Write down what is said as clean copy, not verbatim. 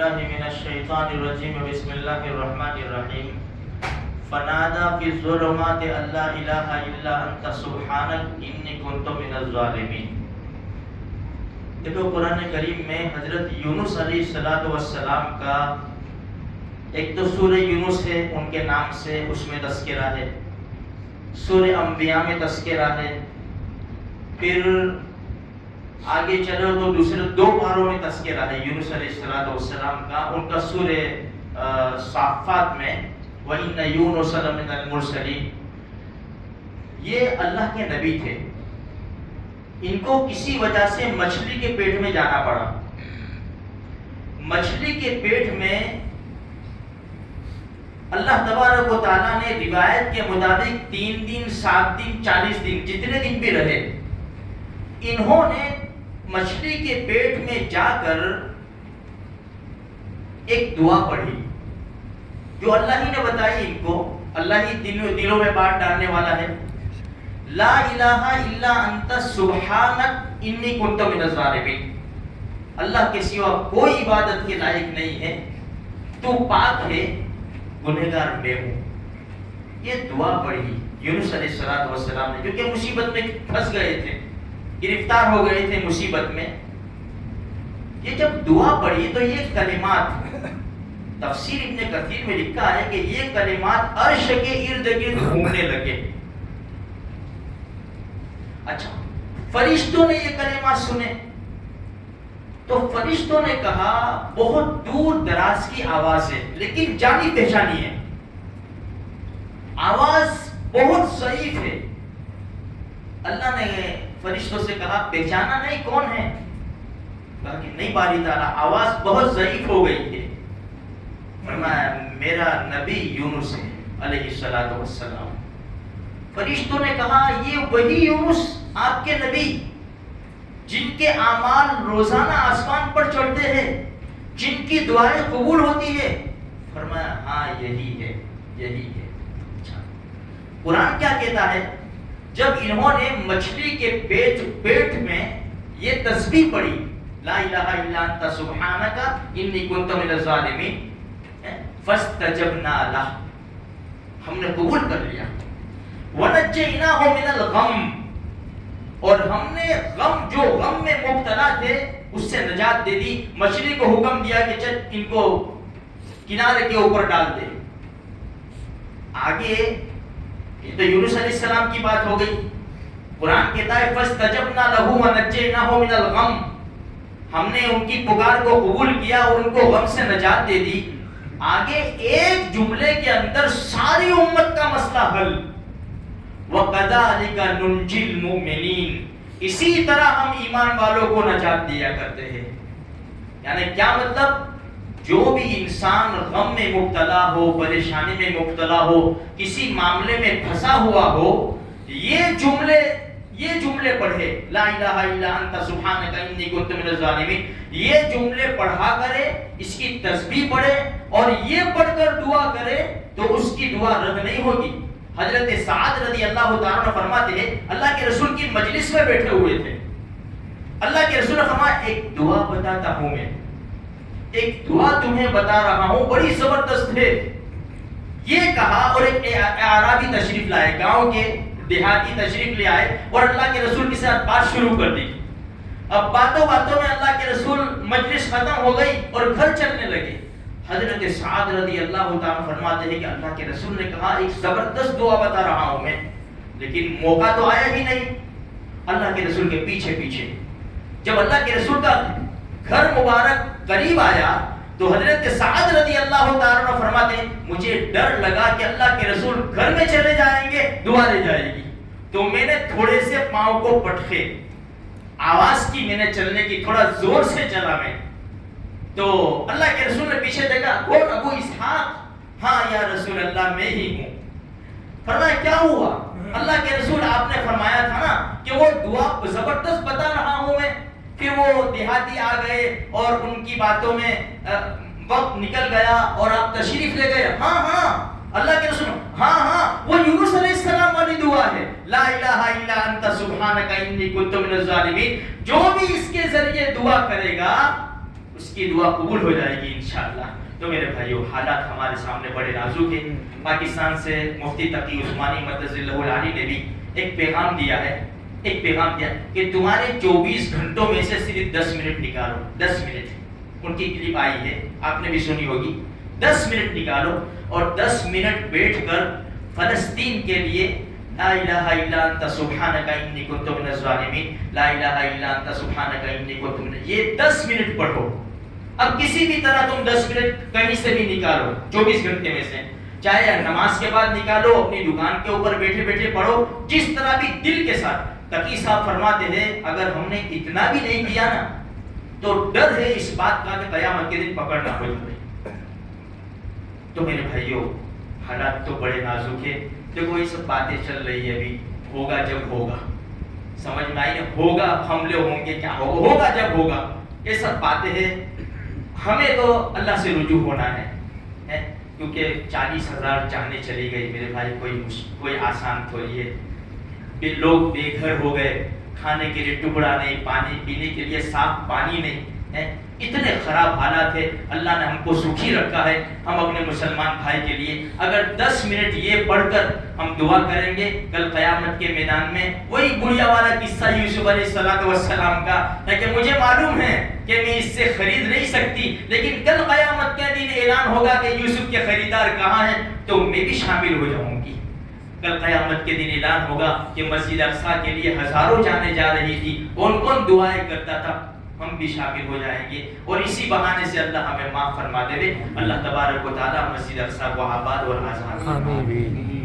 باللہ من الشیطان الرجیم بسم اللہ الرحمن الرحیم فنادا فی الظلمات لا الہ الا انت سبحانک انی کنت من الظالمین۔ دیکھو قرآن کریم میں حضرت یونس علیہ السلام کا ایک تو سورہ یونس ہے، ان کے نام سے اس میں تذکرہ ہے، سورہ انبیاء میں تذکرہ ہے، پھر آگے چلو تو دوسرے دو پاروں میں تذکرہ ہے یونس علیہ السلام کا، ان کا سورہ صافات میں وَإِنَّ يُونُسَ لَمِنَ الْمُرْسَلِينَ۔ یہ اللہ کے نبی تھے، ان کو کسی وجہ سے مچھلی کے پیٹ میں جانا پڑا۔ مچھلی کے پیٹ میں اللہ تبارک و تعالیٰ نے روایت کے مطابق 3 دن 7 دن 40 دن جتنے دن بھی رہے، انہوں نے مچھلی کے پیٹ میں جا کر ایک دعا پڑھی جو اللہ ہی نے بتائی ان کو، اللہ ہی دلوں میں بات ڈالنے والا ہے۔ لا الہ الا انت سبحانک انی کنت من الظالمین۔ اللہ کے سوا کوئی عبادت کے لائق نہیں ہے، تو پاک ہے، گنہگار میں ہوں۔ یہ دعا پڑھی یونس علیہ السلام نے، کیونکہ مصیبت میں پھنس گئے تھے، گرفتار ہو گئے تھے مصیبت میں۔ یہ جب دعا پڑھی تو یہ کلمات، تفسیر ابن کثیر میں لکھا ہے کہ یہ کلمات عرش کے ارد گرد گھومنے لگے۔ اچھا، فرشتوں نے یہ کلمات سنے تو فرشتوں نے کہا بہت دور دراز کی آواز ہے، لیکن جانی پہچانی ہے، آواز بہت ضعیف ہے۔ اللہ نے فرشتوں سے کہا پہچانا نہیں کون ہے؟ کہا کہ نہیں باری تعالیٰ، آواز بہت ضعیف ہو گئی ہے۔ فرمایا میرا نبی یونس ہے علیہ السلام۔ فرشتوں نے کہا یہ وہی یونس آپ کے نبی جن کے اعمال روزانہ آسمان پر چڑھتے ہیں، جن کی دعائیں قبول ہوتی ہے؟ فرمایا ہاں یہی ہے، یہی ہے۔ اچھا، قرآن کیا کہتا ہے؟ جب انہوں نے مچھلی کے پیٹ میں یہ تسبیح پڑھی، لا الہ الا انت سبحانک انی کنت من الظالمین، فاستجبنا لہ، ہم نے قبول کر لیا، ونجیناہ من الغم، اور ہم نے جو غم میں مبتلا تھے اس سے نجات دے دی۔ مچھلی کو حکم دیا کہ چل ان کو کنارے کے اوپر ڈال دے۔ آگے یہ تو یونس علیہ السلام کی بات ہو گئی، قرآن کہتا ہے فاستجبنا لہ ونجیناہ من الغم، ہم نے ان کی پکار کو قبول کیا اور ان کو غم سے نجات دے دی۔ آگے ایک جملے کے اندر ساری امت کا مسئلہ حل، وَكَذَلِكَ نُنْجِي الْمُؤْمِنِينَ، اسی طرح ہم ایمان والوں کو نجات دیا کرتے ہیں۔ یعنی کیا مطلب؟ جو بھی انسان غم میں مبتلا ہو، پریشانی میں مبتلا ہو، کسی معاملے میں پھنسا ہوا ہو، یہ جملے پڑھے، لا الہ الا انت سبحانک انی کنت من الظالمین، یہ جملے پڑھا کرے، اس کی تسبیح پڑھے اور یہ پڑھ کر دعا کرے تو اس کی دعا رد نہیں ہوگی۔ حضرت سعد رضی اللہ تعالیٰ عنہ فرماتے ہیں اللہ کے رسول کی مجلس میں بیٹھے ہوئے تھے، اللہ کے رسول نے فرمایا ایک دعا بتاتا ہوں میں، ایک دعا تمہیں بتا رہا ہوں، بڑی زبردست ہے۔ یہ کہا اور ایک اعرابی تشریف لائے، گاؤں کے دیہاتی تشریف لے آئے اور اللہ کے رسول کے ساتھ بات شروع کر دی۔ اب باتوں میں اللہ کے رسول مجلس ختم ہو گئی اور گھر چلنے لگے۔ حضرت سعد رضی اللہ تعالیٰ فرماتے ہیں کہ اللہ کے رسول نے کہا ایک زبردست دعا بتا رہا ہوں میں، لیکن موقع تو آیا ہی نہیں۔ اللہ کے رسول کے پیچھے جب اللہ کے رسول کا گھر مبارک قریب آیا تو حضرت سعد رضی اللہ تعالیٰ فرماتے ہیں مجھے ڈر لگا کہ اللہ کے رسول گھر میں چلے جائیں گے، دعا لے جائے گی، تو میں نے تھوڑے سے پاؤں کو پٹکے، آواز کی میں نے چلنے کی، تھوڑا زور سے چلا میں، تو اللہ کے رسول نے پیچھے دیکھا، کون؟ ابو اسحاق؟ ہاں یا رسول اللہ میں ہی ہوں۔ فرمایا کیا ہوا؟ اللہ کے رسول آپ نے فرمایا تھا نا کہ وہ دعا زبردست بتا رہا ہوں میں۔ پھر وہ دیہاتی آ گئے اور ان کی باتوں میں وقت نکل گیا اور آپ تشریف لے گئے۔ ہاں اللہ کے رسول، ہاں وہ یونس علیہ السلام والی دعا ہے، لا الہ الا انت سبحانک انی کنت من الظالمین۔ جو بھی اس کے ذریعے دعا کرے گا اس کی دعا قبول ہو جائے گی انشاءاللہ۔ تو میرے بھائیو، حالات ہمارے سامنے بڑے نازک ہیں۔ پاکستان سے مفتی تقی عثمانی مدد اللہ العالی نے بھی ایک پیغام دیا ہے، کہ تمہارے 24 گھنٹوں میں سے صرف 10 منٹ نکالو، 10 منٹ۔ ان کی کلپ آئی ہے، آپ نے بھی سنی ہوگی۔ 10 منٹ نکالو اور 10 منٹ بیٹھ کر فلسطین کے لیے لا الہ الا انت سبحانک انی کنت من الظالمین، لا الہ الا انت سبحانک انی کنت من، یہ 10 منٹ پڑھو۔ اب کسی بھی طرح تم 10 منٹ کہیں سے بھی نکالو 24 گھنٹے میں سے، چاہے نماز کے بعد نکالو، اپنی دکان کے اوپر بیٹھے بیٹھے پڑھو، جس طرح بھی دل کے ساتھ۔ تقی صاحب فرماتے ہیں اگر ہم نے اتنا بھی نہیں کیا نا تو ڈر ہے اس بات کا کہ قیامت کے دن پکڑنا ہو جائے۔ تو میرے بھائیوں، حالات تو بڑے نازک ہے۔ دیکھو یہ سب باتیں چل رہی ہے، ابھی ہوگا جب ہوگا، سمجھ میں آئی نا، ہوگا، حملے ہوں گے، کیا ہوگا، ہوگا جب ہوگا، یہ سب باتیں ہیں۔ ہمیں تو اللہ سے رجوع ہونا ہے، کیونکہ 40,000 جانیں چلی گئی میرے بھائی، کوئی آسان تھوڑی ہے۔ لوگ بے گھر ہو گئے، کھانے کے لیے ٹکڑا نہیں، پانی پینے کے لیے صاف پانی نہیں ہے، اتنے خراب حالات ہے۔ اللہ نے ہم کو سکھی رکھا ہے، ہم اپنے مسلمان بھائی کے لیے اگر 10 منٹ یہ پڑھ کر ہم دعا کریں گے، کل قیامت کے میدان میں وہی بڑھیا والا قصہ یوسف علیہ السلام کا ہے کہ مجھے معلوم ہے کہ میں اس سے خرید نہیں سکتی، لیکن کل قیامت کے دن اعلان ہوگا کہ یوسف کے خریدار کہاں ہیں، تو میں بھی شامل ہو جاؤں گی۔ کل قیامت کے دن اعلان ہوگا کہ مسجد اقصیٰ کے لیے ہزاروں جانیں جا رہی تھی، کون کون دعائیں کرتا تھا، ہم بھی شامل ہو جائیں گے، اور اسی بہانے سے اللہ ہمیں معاف فرما دے۔ اللہ تبارک و تعالی مسجد اقصیٰ کو آباد اور آزاد فرمائے۔